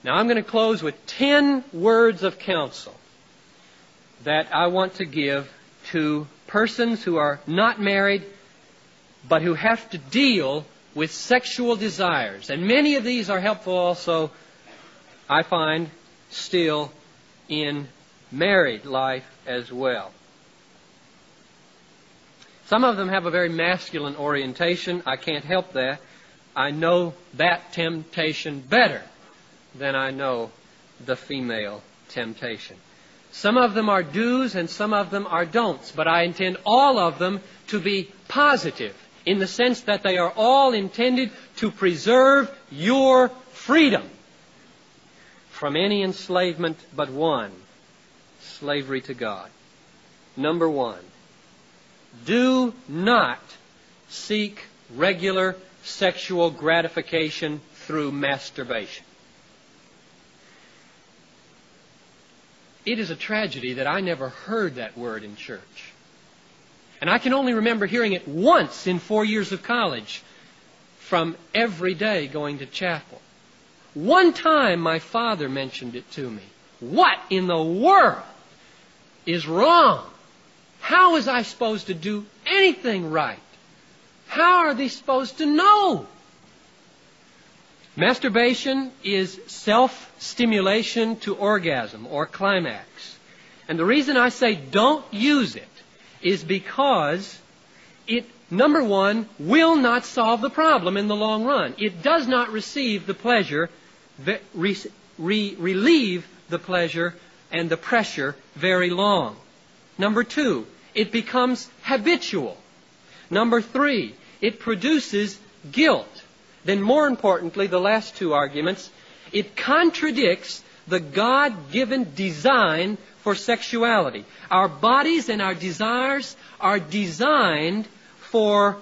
Now I'm going to close with 10 words of counsel that I want to give to persons who are not married but who have to deal with sexual desires. And many of these are helpful also, I find, still in married life as well. Some of them have a very masculine orientation. I can't help that. I know that temptation better than I know the female temptation. Some of them are do's and some of them are don'ts, but I intend all of them to be positive in the sense that they are all intended to preserve your freedom from any enslavement but one, slavery to God. Number one, do not seek regular sexual gratification through masturbation. It is a tragedy that I never heard that word in church. And I can only remember hearing it once in 4 years of college from every day going to chapel. One time my father mentioned it to me. What in the world is wrong? How was I supposed to do anything right? How are they supposed to know? Masturbation is self-stimulation to orgasm or climax. And the reason I say don't use it is because it, number one, will not solve the problem in the long run. It does not relieve the pleasure and the pressure very long. Number two, it becomes habitual. Number three, it produces guilt. Then more importantly, the last two arguments, it contradicts the God-given design for sexuality. Our bodies and our desires are designed for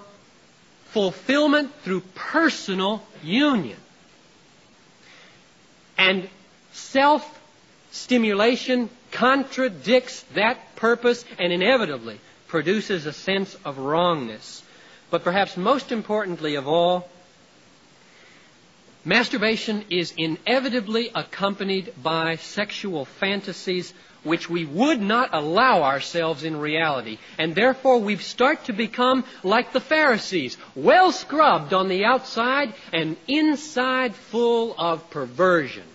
fulfillment through personal union. And self-stimulation contradicts that purpose and inevitably produces a sense of wrongness. But perhaps most importantly of all, masturbation is inevitably accompanied by sexual fantasies which we would not allow ourselves in reality. And therefore we start to become like the Pharisees, well scrubbed on the outside and inside full of perversions.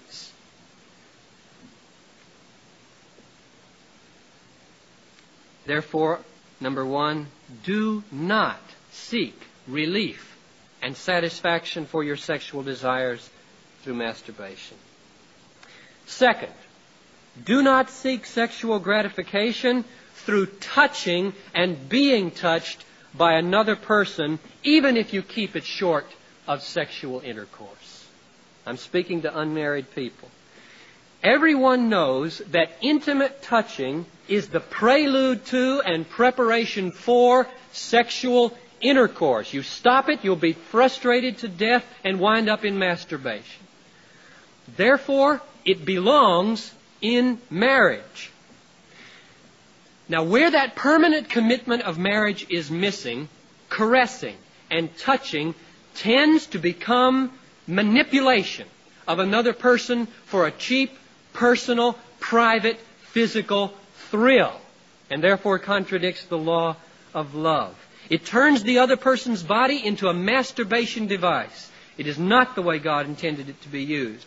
Therefore, number one, do not seek relief and satisfaction for your sexual desires through masturbation. Second, do not seek sexual gratification through touching and being touched by another person, even if you keep it short of sexual intercourse. I'm speaking to unmarried people. Everyone knows that intimate touching is the prelude to and preparation for sexual intercourse. You stop it, you'll be frustrated to death and wind up in masturbation. Therefore, it belongs in marriage. Now, where that permanent commitment of marriage is missing, caressing and touching tends to become manipulation of another person for a cheap, personal, private, physical thrill, and therefore contradicts the law of love. It turns the other person's body into a masturbation device. It is not the way God intended it to be used.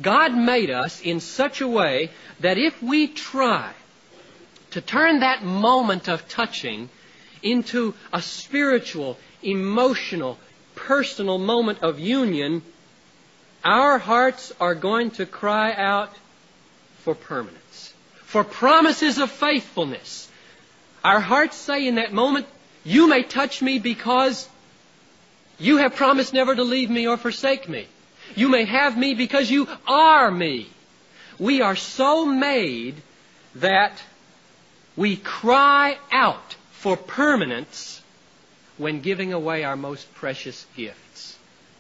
God made us in such a way that if we try to turn that moment of touching into a spiritual, emotional, personal moment of union, our hearts are going to cry out for permanence, for promises of faithfulness. Our hearts say in that moment, you may touch me because you have promised never to leave me or forsake me. You may have me because you are me. We are so made that we cry out for permanence when giving away our most precious gifts.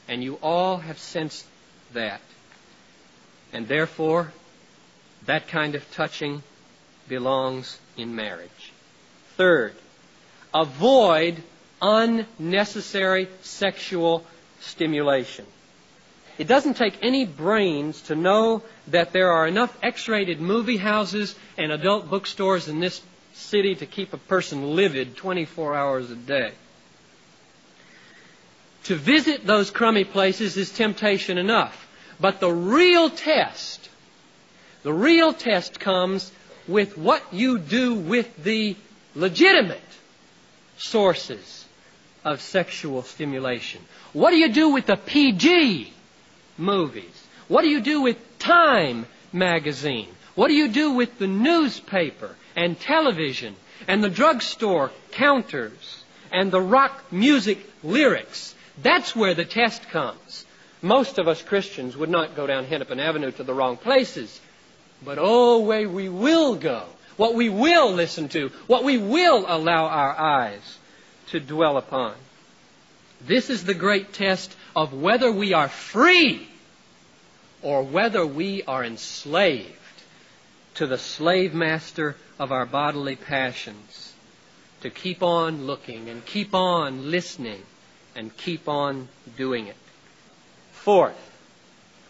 And you all have sensed that. And therefore, that kind of touching belongs in marriage. Third, avoid unnecessary sexual stimulation. It doesn't take any brains to know that there are enough X-rated movie houses and adult bookstores in this city to keep a person livid 24 hours a day. To visit those crummy places is temptation enough. But the real test comes with what you do with the legitimate sources of sexual stimulation. What do you do with the PG movies? What do you do with Time magazine? What do you do with the newspaper and television and the drugstore counters and the rock music lyrics? That's where the test comes. Most of us Christians would not go down Hennepin Avenue to the wrong places. But oh, where we will go, what we will listen to, what we will allow our eyes to dwell upon. This is the great test of whether we are free or whether we are enslaved to the slave master of our bodily passions, to keep on looking and keep on listening and keep on doing it. Fourth,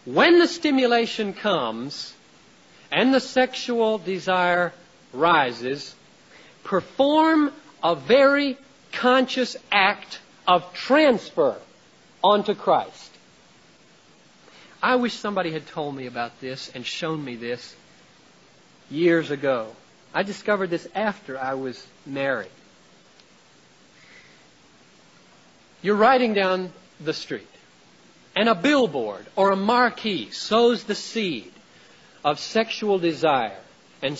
when the stimulation comes and the sexual desire rises, perform a very conscious act of transfer onto Christ. I wish somebody had told me about this and shown me this years ago. I discovered this after I was married. You're riding down the street, and a billboard or a marquee sows the seed of sexual desire and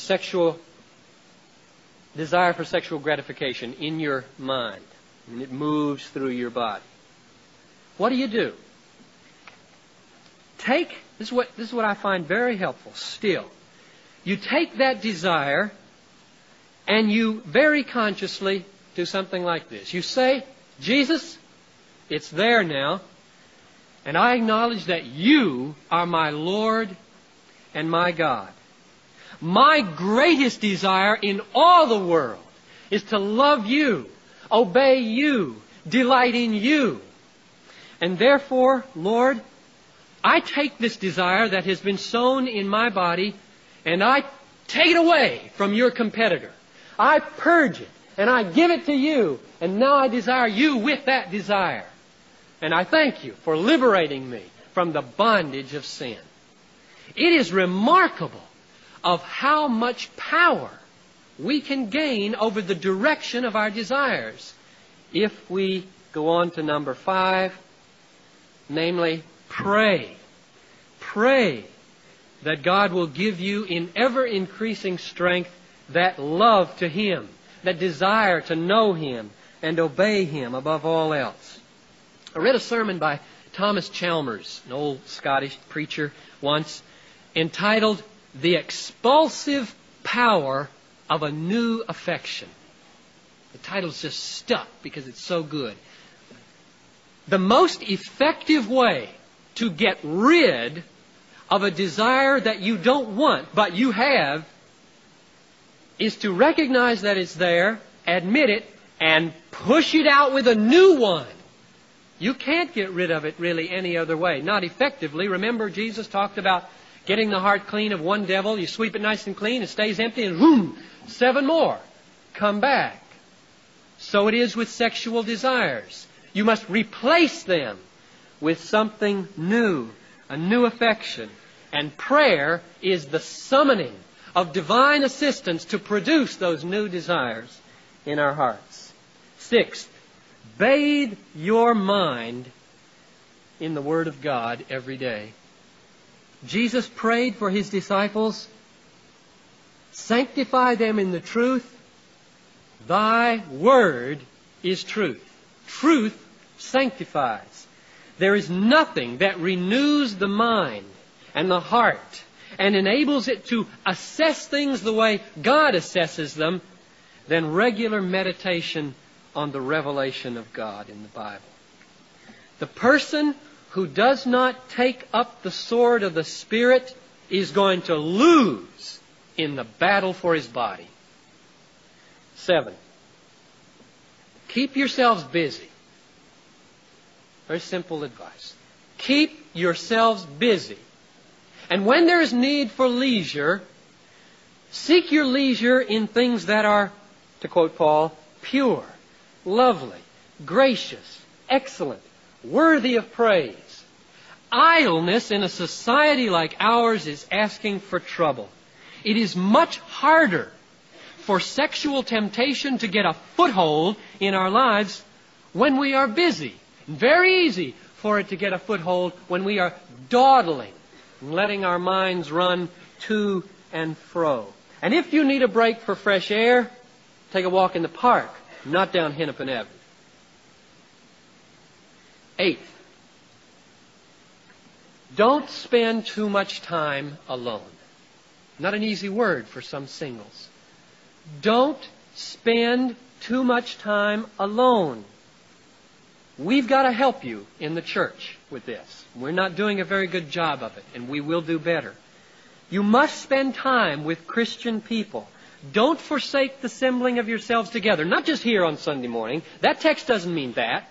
desire for sexual gratification in your mind, and it moves through your body. What do? This is what I find very helpful still. You take that desire and you very consciously do something like this. You say, Jesus, it's there now, and I acknowledge that you are my Lord and my God. My greatest desire in all the world is to love you, obey you, delight in you. And therefore, Lord, I take this desire that has been sown in my body and I take it away from your competitor. I purge it and I give it to you, and now I desire you with that desire. And I thank you for liberating me from the bondage of sin. It is remarkable of how much power we can gain over the direction of our desires if we go on to number 5, namely, pray. Pray that God will give you in ever-increasing strength that love to Him, that desire to know Him and obey Him above all else. I read a sermon by Thomas Chalmers, an old Scottish preacher, once, entitled The Expulsive Power of a New Affection. The title's just stuck because it's so good. The most effective way to get rid of a desire that you don't want, but you have, is to recognize that it's there, admit it, and push it out with a new one. You can't get rid of it really any other way. Not effectively. Remember, Jesus talked about getting the heart clean of one devil. You sweep it nice and clean, it stays empty, and boom, 7 more come back. So it is with sexual desires. You must replace them with something new, a new affection. And prayer is the summoning of divine assistance to produce those new desires in our hearts. 6th, bathe your mind in the Word of God every day. Jesus prayed for His disciples, sanctify them in the truth. Thy Word is truth. Truth sanctifies. There is nothing that renews the mind and the heart and enables it to assess things the way God assesses them than regular meditation on the revelation of God in the Bible. The person who does not take up the sword of the Spirit is going to lose in the battle for his body. 7, keep yourselves busy. Very simple advice. Keep yourselves busy. And when there is need for leisure, seek your leisure in things that are, to quote Paul, pure, lovely, gracious, excellent, worthy of praise. Idleness in a society like ours is asking for trouble. It is much harder for sexual temptation to get a foothold in our lives when we are busy. Very easy for it to get a foothold when we are dawdling, letting our minds run to and fro. And if you need a break for fresh air, take a walk in the park, not down Hennepin Avenue. 8th, don't spend too much time alone. Not an easy word for some singles. Don't spend too much time alone. We've got to help you in the church with this. We're not doing a very good job of it, and we will do better. You must spend time with Christian people. Don't forsake the assembling of yourselves together. Not just here on Sunday morning. That text doesn't mean that.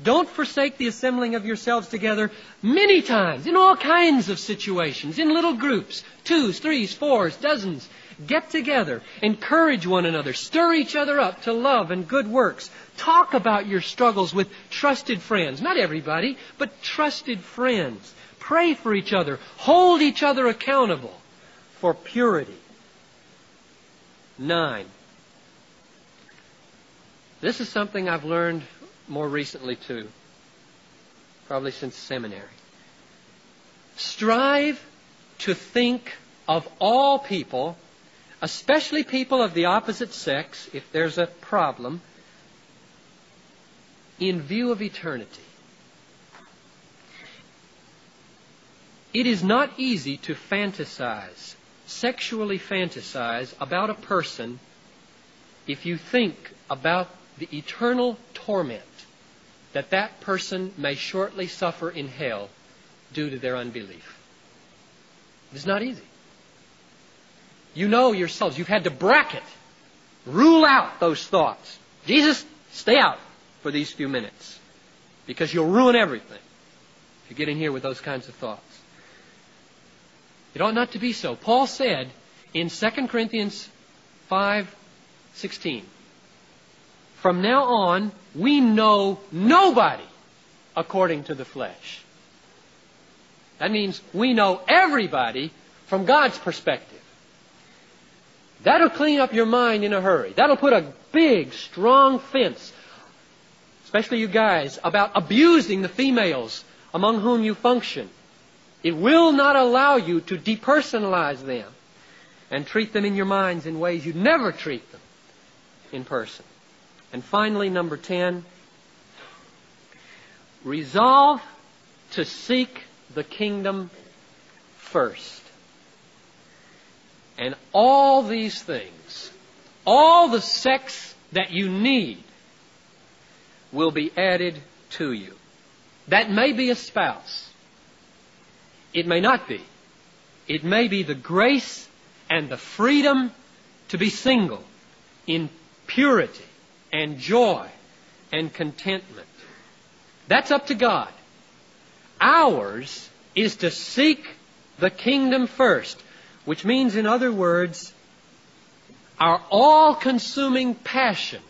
Don't forsake the assembling of yourselves together many times, in all kinds of situations, in little groups, 2s, 3s, 4s, dozens. Get together, encourage one another, stir each other up to love and good works. Talk about your struggles with trusted friends. Not everybody, but trusted friends. Pray for each other. Hold each other accountable for purity. 9. This is something I've learned more recently too, probably since seminary. Strive to think of all people, especially people of the opposite sex, if there's a problem, in view of eternity. It is not easy to fantasize, sexually fantasize about a person if you think about the eternal torment that that person may shortly suffer in hell due to their unbelief. It's not easy. You know yourselves, you've had to bracket, rule out those thoughts. Jesus, stay out for these few minutes, because you'll ruin everything if you get in here with those kinds of thoughts. It ought not to be so. Paul said in 2 Corinthians 5:16, from now on, we know nobody according to the flesh. That means we know everybody from God's perspective. That'll clean up your mind in a hurry. That'll put a big, strong fence, especially you guys, about abusing the females among whom you function. It will not allow you to depersonalize them and treat them in your minds in ways you'd never treat them in person. And finally, number 10, resolve to seek the kingdom first. And all these things, all the sex that you need, will be added to you. That may be a spouse. It may not be. It may be the grace and the freedom to be single in purity and joy and contentment. That's up to God. Ours is to seek the kingdom first, which means, in other words, our all-consuming passion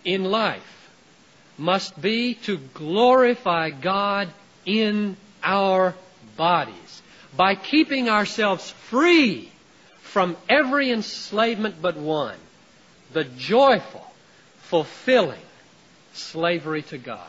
in life must be to glorify God in our bodies by keeping ourselves free from every enslavement but one, the joyful, fulfilling slavery to God.